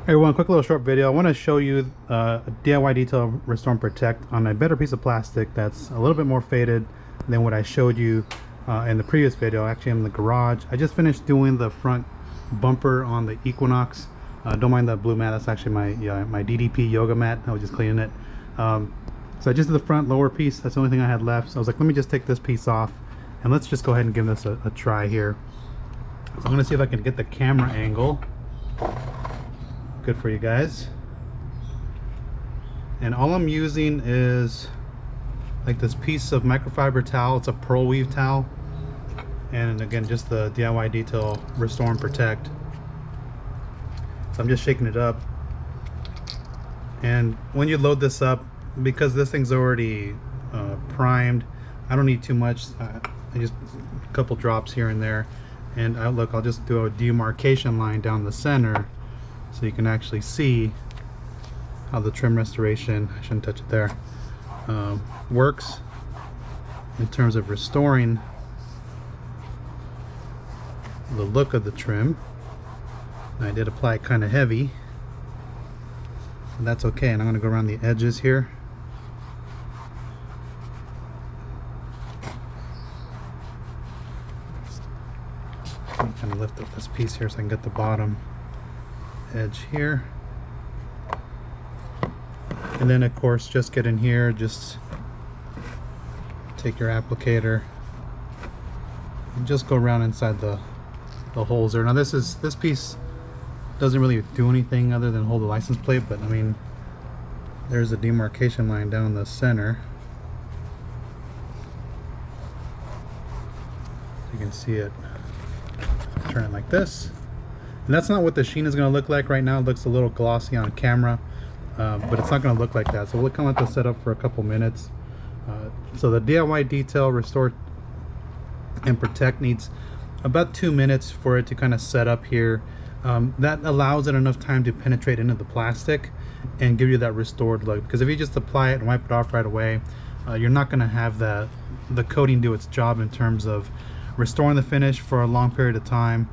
Hey everyone, quick little short video. I want to show you a DIY detail restore and protect on a better piece of plastic that's a little bit more faded than what I showed you in the previous video. Actually, in the garage, I just finished doing the front bumper on the Equinox. Don't mind that blue mat. That's actually my DDP yoga mat. I was just cleaning it. So I just did the front lower piece. That's the only thing I had left. So I was like, let me just take this piece off and let's just go ahead and give this a try here. So I'm going to see if I can get the camera angle good for you guys. And all I'm using is like this piece of microfiber towel. It's a pearl weave towel, and again, just the DIY detail restore and protect. So I'm just shaking it up, and when you load this up, because this thing's already primed, I don't need too much. I just a couple drops here and there, and I'll just do a demarcation line down the center so you can actually see how the trim restoration, I shouldn't touch it there, works in terms of restoring the look of the trim. And I did apply it kind of heavy, and that's okay. And I'm going to go around the edges here. I'm kind of lift up this piece here so I can get the bottom edge here, and then of course just get in here, just take your applicator and just go around inside the holes there. Now this piece doesn't really do anything other than hold the license plate, but I mean, there's a demarcation line down the center. You can see it. Turn it like this. And that's not what the sheen is going to look like right now. It looks a little glossy on camera, but it's not going to look like that. So we'll kind of let this set up for a couple minutes. So the DIY detail restore and protect needs about 2 minutes for it to kind of set up here. That allows it enough time to penetrate into the plastic and give you that restored look. Because if you just apply it and wipe it off right away, you're not going to have the coating do its job in terms of restoring the finish for a long period of time.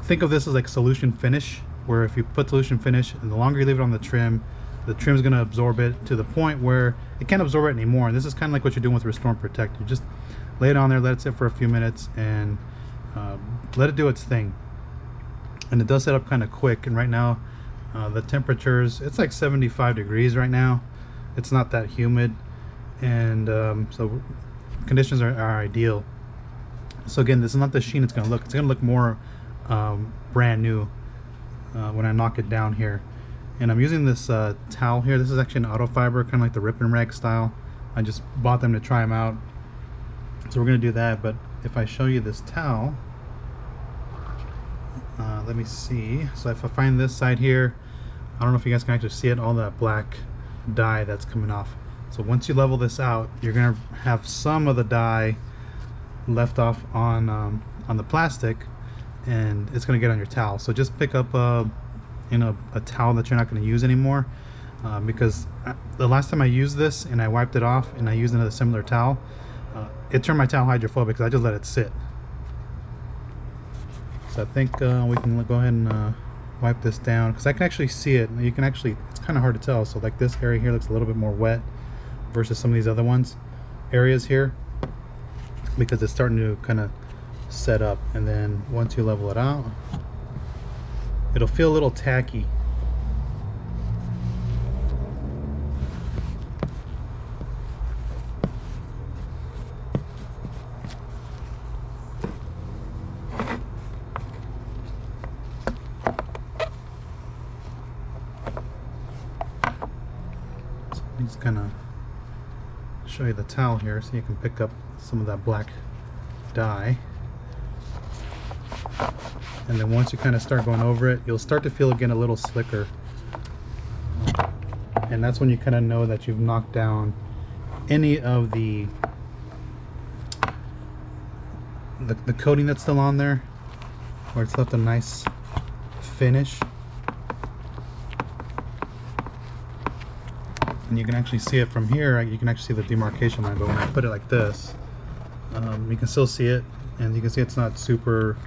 Think of this as like solution finish, where if you put solution finish and the longer you leave it on the trim is going to absorb it to the point where it can't absorb it anymore. And this is kind of like what you're doing with restore and protect. You just lay it on there, let it sit for a few minutes, and let it do its thing. And it does set up kind of quick. And right now the temperatures, it's like 75 degrees right now. It's not that humid, and so conditions are ideal. So again, this is not the sheen it's going to look. It's going to look more brand new when I knock it down here. And I'm using this towel here. This is actually an auto fiber, kind of like the Rip and Rag style. I just bought them to try them out, so we're going to do that. But if I show you this towel, let me see. So if I find this side here, I don't know if you guys can actually see it, all that black dye that's coming off. So once you level this out, you're going to have some of the dye left off on the plastic, and it's going to get on your towel. So just pick up a towel that you're not going to use anymore, because the last time I used this and I wiped it off and I used another similar towel, it turned my towel hydrophobic because I just let it sit. So I think we can go ahead and wipe this down, because I can actually see it. You can actually, it's kind of hard to tell. So like this area here looks a little bit more wet versus some of these other areas here, because it's starting to kind of set up. And then once you level it out, it'll feel a little tacky. So let me just kind of show you the towel here so you can pick up some of that black dye. And then once you kind of start going over it, you'll start to feel again a little slicker, and that's when you kind of know that you've knocked down any of the coating that's still on there, where it's left a nice finish. And you can actually see it from here. You can actually see the demarcation line, but when I put it like this, you can still see it, and you can see it's not super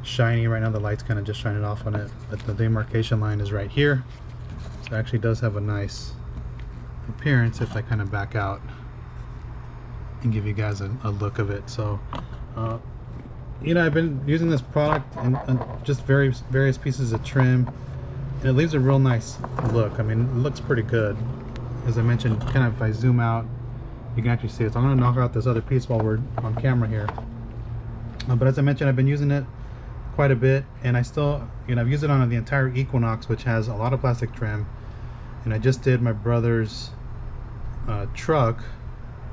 shiny. Right now the light's kind of just shining off on it, but the demarcation line is right here, so it actually does have a nice appearance if I kind of back out and give you guys a look of it. So you know, I've been using this product and just various pieces of trim, and it leaves a real nice look. I mean, it looks pretty good. As I mentioned, kind of if I zoom out, you can actually see it. So I'm going to knock out this other piece while we're on camera here. But as I mentioned, I've been using it quite a bit, and I still, you know, I've used it on the entire Equinox, which has a lot of plastic trim. And I just did my brother's truck,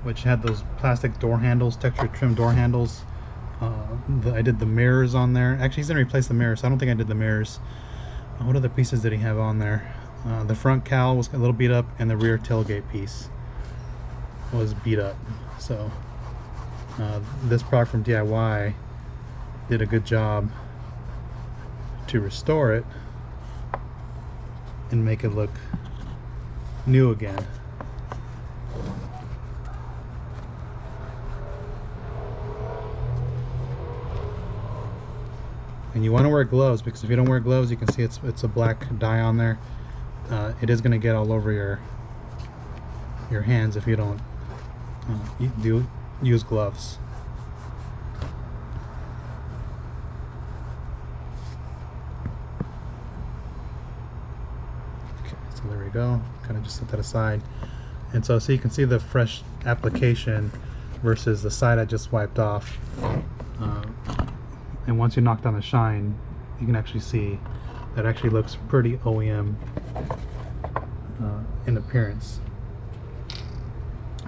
which had those plastic door handles, textured trim door handles. I did the mirrors on there. Actually, he's gonna replace the mirrors, so I don't think I did the mirrors. What other pieces did he have on there? The front cowl was a little beat up, and the rear tailgate piece was beat up. So this product from DIY did a good job to restore it and make it look new again. And you want to wear gloves, because if you don't wear gloves, you can see it's a black dye on there. It is going to get all over your hands if you don't use gloves. Okay, so there we go. Kind of just set that aside, and so you can see the fresh application versus the side I just wiped off. And once you knock down the shine, you can actually see that actually looks pretty OEM in appearance.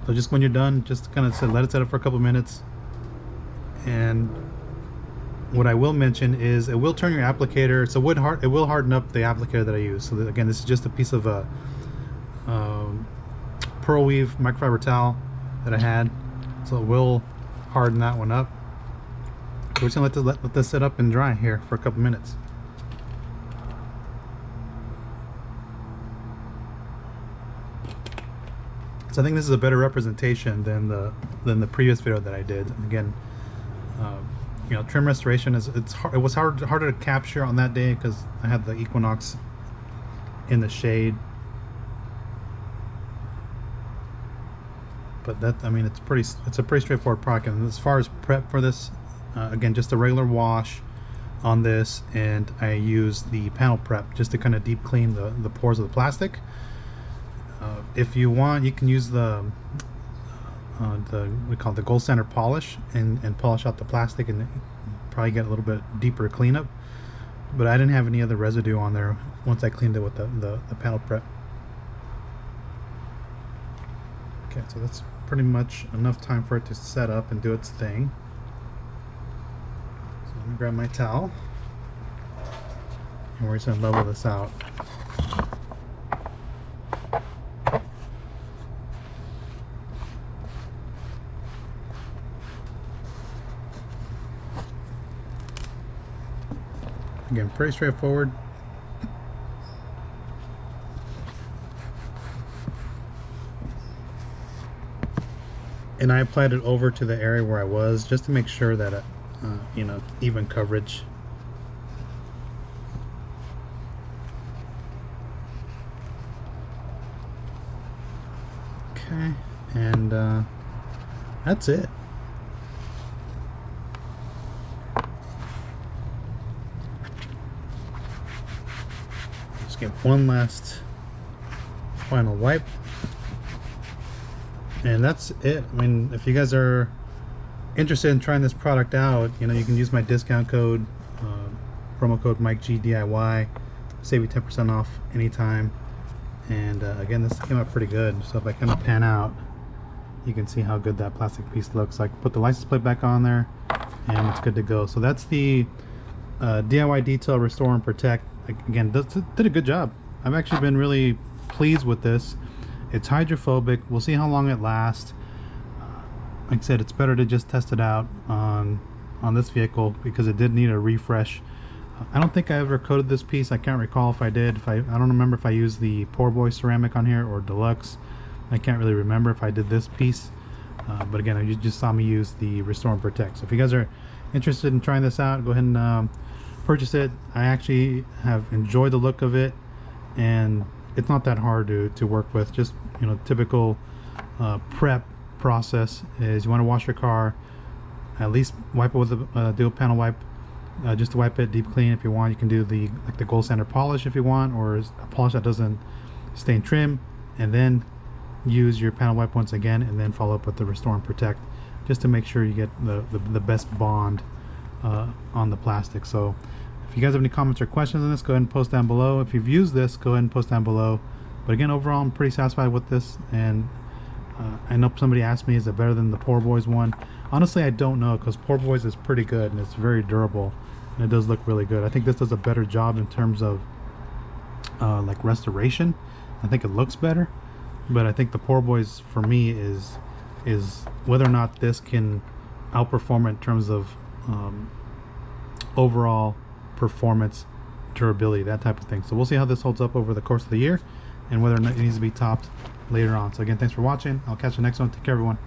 So just when you're done, just kind of let it set up for a couple of minutes. And what I will mention is it will turn your applicator. It will harden up the applicator that I use. So again, this is just a piece of a Pearl Weave microfiber towel that I had. So it will harden that one up. We're just gonna let this sit up and dry here for a couple minutes. So I think this is a better representation than the previous video that I did. Again, you know, trim restoration it was harder to capture on that day because I had the Equinox in the shade. But that, I mean, it's a pretty straightforward product. And as far as prep for this, again, just a regular wash on this, and I use the panel prep just to kind of deep clean the pores of the plastic. If you want, you can use we call it the gold standard polish and polish out the plastic, and probably get a little bit deeper cleanup. But I didn't have any other residue on there once I cleaned it with the panel prep. Okay, so that's pretty much enough time for it to set up and do its thing. Let me grab my towel, and we're just going to level this out. Again, pretty straightforward. And I applied it over to the area where I was, just to make sure that you know, even coverage. Okay, and that's it. Just get one last final wipe, and that's it. I mean, if you guys are interested in trying this product out, you know, you can use my discount code, promo code MikeGDIY, save you 10% off anytime. And again, this came out pretty good. So if I kind of pan out, you can see how good that plastic piece looks. I can put the license plate back on there, and it's good to go. So that's the DIY Detail Restore and Protect. Again, did a good job. I've actually been really pleased with this. It's hydrophobic. We'll see how long it lasts. Like I said, it's better to just test it out on this vehicle because it did need a refresh. I don't think I ever coated this piece. I can't recall if I did. I don't remember if I used the Poor Boy ceramic on here or Deluxe. I can't really remember if I did this piece. But again, you just saw me use the Restore and Protect. So if you guys are interested in trying this out, go ahead and purchase it. I actually have enjoyed the look of it, and it's not that hard to work with. Just, you know, typical prep process is you want to wash your car, at least wipe it with a dual panel wipe, just to wipe it deep clean. If you want, you can do the gold standard polish if you want, or a polish that doesn't stain trim, and then use your panel wipe once again, and then follow up with the restore and protect, just to make sure you get the best bond on the plastic. So if you guys have any comments or questions on this, go ahead and post down below. If you've used this, go ahead and post down below. But again, overall, I'm pretty satisfied with this, and I know somebody asked me, is it better than the Poor Boys one? Honestly, I don't know, because Poor Boys is pretty good and it's very durable, and it does look really good. I think this does a better job in terms of like restoration. I think it looks better, but I think the Poor Boys for me is whether or not this can outperform it in terms of overall performance, durability, that type of thing. So we'll see how this holds up over the course of the year, and whether or not it needs to be topped later on. So again, thanks for watching. I'll catch you next one. Take care, everyone.